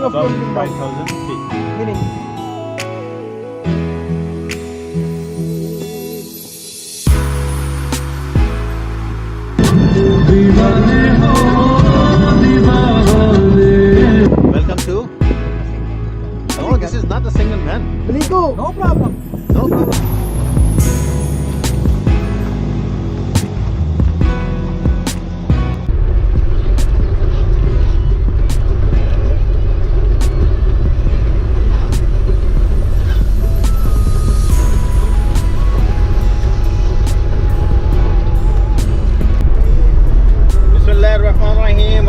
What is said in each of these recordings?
of above tourism 5,000 feet. meaning. Welcome to. No, this is not a single man. Malico. No problem. No problem.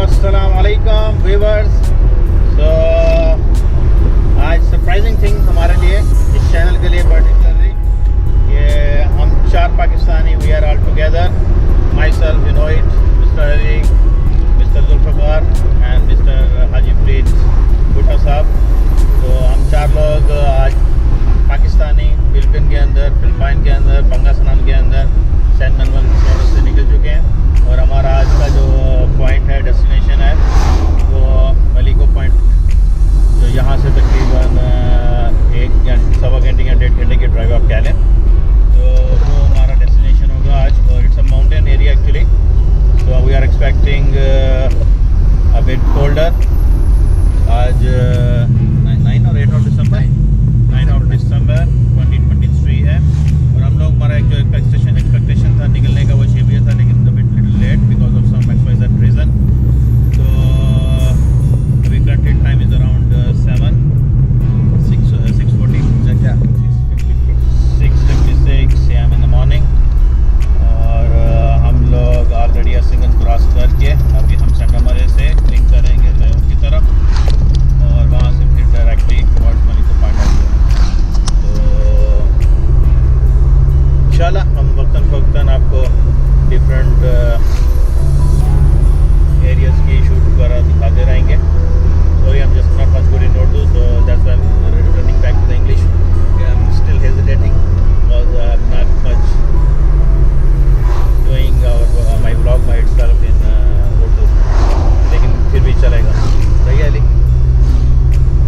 Assalamualaikum viewers. So आज surprising thing हमारे लिए इस channel के लिए particularly ये हम 4 Pakistani we are all together myself you know it mister Ali mister Zulfikar and mister Haji Farid Bhutta sahab. तो हम 4 लोग आज पाकिस्तानी फिलिपीन के अंदर पangasinan के अंदर सैन मनवन से निकल चुके हैं. और हमारा आज का जो पॉइंट है डेस्टिनेशन है वो मलिको पॉइंट जो यहाँ से तकरीबन 1-1.25 घंटे या 1.5 घंटे की ड्राइव आप कह लें. तो वो हमारा डेस्टिनेशन होगा आज. और it's a mountain area actually. So we are expecting a bit colder. आज 9 और 8 ऑफ दिसंबर 2023 है. और हम लोग हमारा एक जो एक्सपेक्टेशन था निकलने का वो 6 बजे था, लेकिन late because of some XYZ reason. So we currently time is around 6:40 6:56 AM in the morning. और हम लोग ऑलरेडी सिंगल क्रॉस करके अभी हम सेंटामरे से लिंक करेंगे लेह की तरफ और वहाँ से फिर डायरेक्टली टुवर्ड्स मलिको पॉइंट. तो इंशाल्लाह हम वक्तन आपको डिफरेंट एरियाज की शूट वगैरह दिखाते रहेंगे. Sorry I am just not much good in Urdu, so that's why I am returning back to the English. I am still hesitating because I am not much doing my vlog by itself in Urdu, लेकिन फिर भी चलेगा. सही है अली.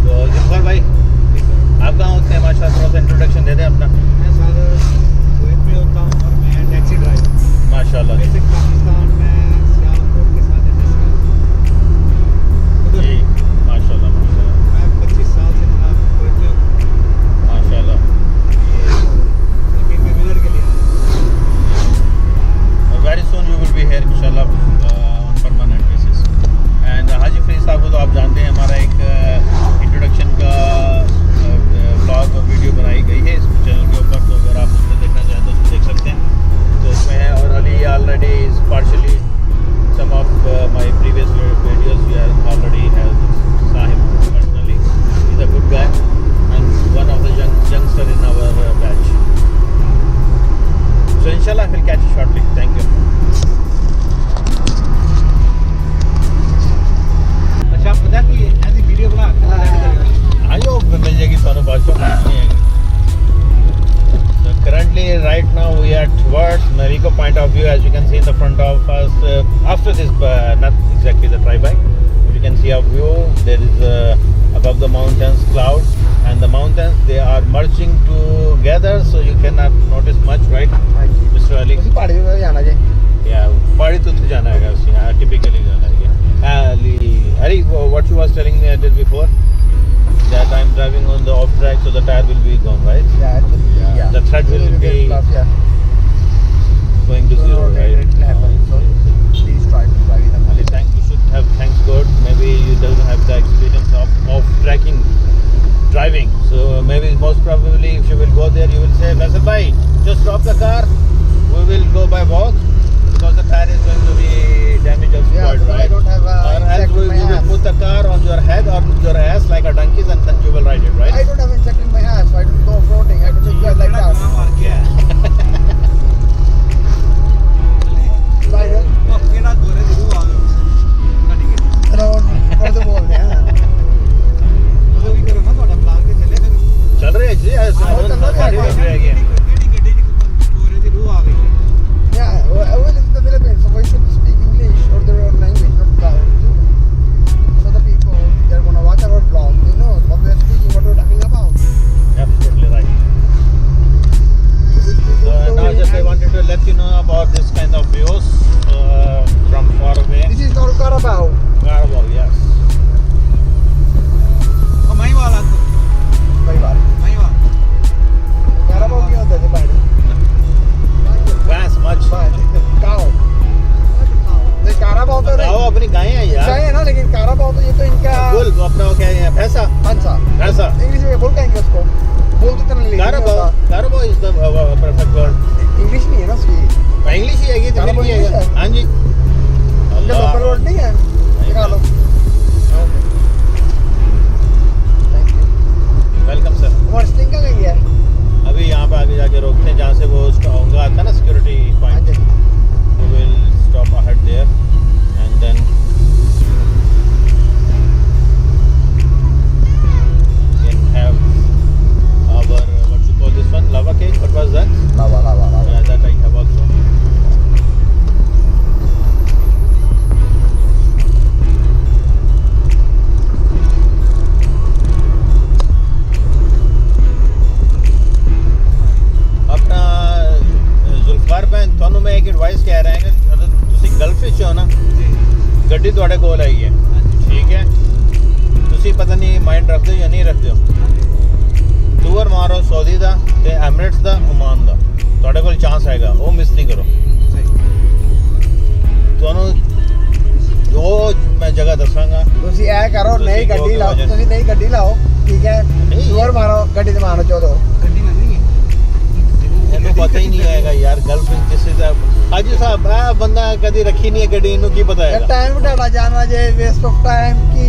तो जुल्फर भाई आप कहाँ होते हैं? माशाल्लाह थोड़ा सा इंट्रोडक्शन दे दें अपना. मैं सर कुवैत में होता हूँ और मैं टैक्सी ड्राइवर. माशाल्लाह बेसिक पाकिस्तान में सियालकोट के साथ जी. माशाल्लाह माशाल्लाह. मैं 25 साल से कुवैत में हूँ. माशाल्लाह. लेकिन मैं विजिट के लिए very soon you will be here इंशाल्लाह ऑन परमानेंट बेसिस. एंड हाजी फ्रीद साहब को तो आप जानते हैं, हमारा एक इंट्रोडक्शन का ब्लॉग और वीडियो बनाई गई है इस चैनल के ऊपर. तो अगर आप उसमें देखना चाहें तो उसमें देख सकते हैं. तो उसमें है. और Ali already is partially some of my previous videos we are already have saw him personally. He's a good guy and one of the youngster in our batch. So inshallah I will catch you shortly. Thank you. अच्छा पता कि ऐसी video बना हाँ यो मिल जाएगी सारों बातों में नहीं आएगी. So currently right now we are towards Malico point of view, as you can see in the front of us. After this not exactly the drive-by, but you can see a view. There is above the mountains clouds, and the mountains they are merging together, so you cannot notice much, right? Mr. Ali. उसी पहाड़ी पे जाना चाहिए. Yeah, पहाड़ी तो जाना है उसी. हाँ, typically जाना है. Ali, what you was telling me just before, that I'm driving on the off track, so the tire will be gone, right? Yeah. The thread will be going to zero, right? So please try to drive it. Ali, you should have thanks God. Maybe you don't have the experience of off-tracking driving. So maybe most probably if you will go there, you will say, Faisal bhai, just stop the car. We will go by walk because the tire is going to be damaged or spoiled, right? I don't have or else we will put the car on your head or your ass like a donkey's and then you will ride it, right? I don't have insect in my ass, so I don't go off-roading. I don't do it like that. केड़ा गोरे दी रूह आ गई. तो बोलते हैं तो भी करो ना ਤੁਹਾਡਾ ਬਲਾਗ ਤੇ ਚੱਲੇ ਫਿਰ. चल रहे जी ऐसे बहुत सारी हो जाएगी. केड़ी ਗੱਡੀ ਚ गोरे दी रूह आ गई. Yeah, well, it's in the Philippines, so we should speak English or their own language, not Urdu. So the people, they're gonna watch our vlog. views from far away. This is called Carabao. Carabao, yes. ਉਹ ਮਹੀਵਾਲ ਆ ਤੂੰ कई बार Mahiwal Carabao क्या होता है बाहर? Vans much. काओ। ये Carabao तो आओ अपनी गायें हैं यार. सही है ना, लेकिन Carabao तो ये तो इनका बुल अपना वो क्या है भैंसा. पंचा। भैंसा. इंग्लिश में बोल कहेंगे उसको, बोल तो इतना नहीं Carabao. Carabao is the perfect word. English नहीं है ना उसकी, इंग्लिश ही है ये तो Carabao फिर English है. है? हाँ जी. इनका लोकल वर्ड नहीं है, निकालो। Thank you. Welcome sir. और स्टिंग कहाँ गई है? अभी यहाँ पे आगे जाके रोकते हैं जहाँ से वो उसका होगा आता है ना सिक्योरिटी हाँ पॉइंट. जी। We will stop ahead there and then can have our what you call this one lava cake. What was that? Lava lava lava. Yeah, that I have also. अपना जुल्फकार भैन ਤੁਹਾਨੂੰ ਮੈਂ ਇੱਕ ਐਡਵਾਈਸ ਕਹਿ ਰਿਹਾ ਹਾਂ ਕਿ ਅਗਰ ਤੁਸੀਂ ਗਲਫ ਵਿੱਚ ਹੋ ਨਾ ਗੱਡੀ ਤੁਹਾਡੇ ਕੋਲ ਆਈ ਹੈ ਠੀਕ ਹੈ ਤੁਸੀਂ ਪਤਾ ਨਹੀਂ ਮਾਈਂਡ ਰੱਖਦੇ ਹੋ ਜਾਂ ਨਹੀਂ ਰੱਖਦੇ ਹੋ ਟੂਰ ਮਾਰੋ ਸਾਊਦੀ ਦਾ ਤੇ ਐਮਿਰੇਟਸ ਦਾ ਓਮਾਨ ਦਾ ਤੁਹਾਡੇ ਕੋਲ ਚਾਂਸ ਆਏਗਾ ਉਹ ਮਿਸ ਨਹੀਂ ਕਰੋ ਤੁਹਾਨੂੰ ਉਹ ਮੈਂ ਜਗ੍ਹਾ ਦੱਸਾਂਗਾ ਤੁਸੀਂ ਇਹ ਕਰੋ, ਤੁਸੀਂ ਨਈ ਗੱਡੀ ਕਹੋਗੇ ਲਾਓ, ਵਜਨ। ਤੁਸੀਂ ਨਈ ਗੱਡੀ ਲਾਓ, ਠੀਕ ਹੈ, ਨਹੀਂ। ਟੂਰ ਮਾਰੋ, ਗੱਡੀ ਤੇ ਮਾਰੋ ਚੋਦੋ। ਗੱਡੀ ਲੰਘਣੀ ਹੈ ਇਹਨੂੰ ਪਤਾ ਹੀ ਨਹੀਂ ਆਏਗਾ ਯਾਰ ਗਲਫ ਵਿੱਚ ਕਿਸੇ ਦਾ ਹਾਜੀ ਸਾਹਿਬ ਇਹ ਬੰਦਾ ਕਦੀ ਰੱਖੀ ਨਹੀਂ ਹੈ ਗੱਡੀ ਇਹਨੂੰ ਕੀ ਪਤਾ ਇਹ ਹੈਗਾ ਟਾਈਮ ਤੁਹਾਡਾ ਜਾਣਾ ਜੇ, ਵੇਸਟ ਆਫ ਟਾਈਮ ਕੀ।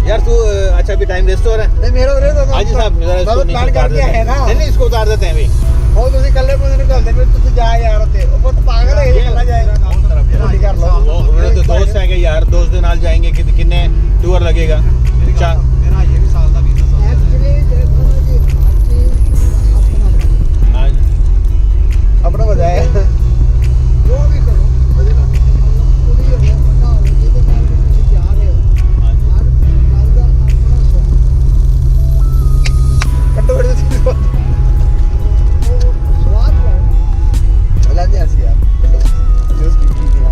यार तू अच्छा अभी टाइम वेस्ट हो रहा है ਨਹੀਂ ਮੇਰੇ ਵੀਰੇ ਤਾਂ हाजी साहब जरा इसको नीचे प्लान उतार करके देते है हैं ना, नहीं नहीं इसको उतार देते हैं अभी ਉਹ ਤੁਸੀਂ ਇਕੱਲੇ ਬੰਦੇ ਨੂੰ ਘੱਲਦੇ ਫਿਰ ਤੁਸੀਂ ਜਾ ਯਾਰ ਉੱਥੇ, ਉਹ ਬਹੁਤ ਪਾਗਲ ਹੈ, ਇਹ ਕੱਲਾ ਜਾਏਗਾ। ਗੱਡੀ ਕਰ ਲਓ। वो मेरे तो दोस्त है कि यार दोस्त के नाल जाएंगे कि कितने टूर लगेगा ਮੇਰਾ ਇਹ ਵੀ ਸਾਲ ਦਾ ਵੀਜ਼ਾ ਸੋਚਿਆ हाँ जी। ਆਪਣਾ ਬਜਾਏ ਜੋ ਵੀ ਕਰੋ ਕੁੜੀ ਹੋਵੇ ਪਤਾ ਹੋਵੇ ਜਿਹਦੇ ਨਾਲ ਵੀ ਤੁਸੀਂ ਜਾ ਰਹੇ ਹੋ, हाँ जी। ਹਰ ਗੱਲ ਦਾ ਆਪਣਾ ਸਵਾਦ ਕੱਟੋ ਫਿਰ ਤੁਸੀਂ ਉਹ ਸਵਾਦ ਪਾਓ ਬਲਾ ਜੀ ਅਸੀਂ ਯਾਰ ਜੂਸ ਪੀਤੀ ਨਹੀਂ ਆ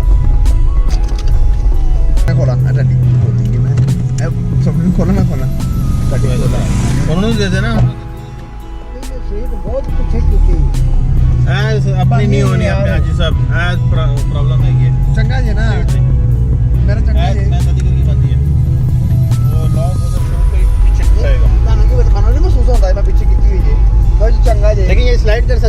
ਮੈਂ ਖੋਲਾ ਅੱਡੀ ਹੋਤੀ ਕਿ ਮੈਂ ਇਹ ਸਭ ਨੂੰ ਖੋਲਣਾ ਗੱਡੀ ਖੋਲਾ उन्होंने दे देना ਇਹ ਸਹੀ ਬਹੁਤ ਕੁਛ ਕੀਤੀ ऐस अपनी नहीं होनी अपने हाजी साहब ऐस प्रॉब्लम है ये ਚੰਗਾ ਜੀ ਨਾ ਮੇਰਾ ਚੰਗਾ ऐस ਜੀ मैं कदी करके बंदी है वो लॉक उधर शुरू पे पीछे जाएगा ਤੁਹਾਨੂੰ ਕੀ ਪਤਾ, ਮੈਨੂੰ ਨਹੀਂ ਮਹਿਸੂਸ ਹੁੰਦਾ ਮੈਂ ਪਿੱਛੇ ਕੀਤੀ ਹੋਈ ਜੇ ਬਹੁਤ ਚੰਗਾ ਜੇ लेकिन ये स्लाइड कर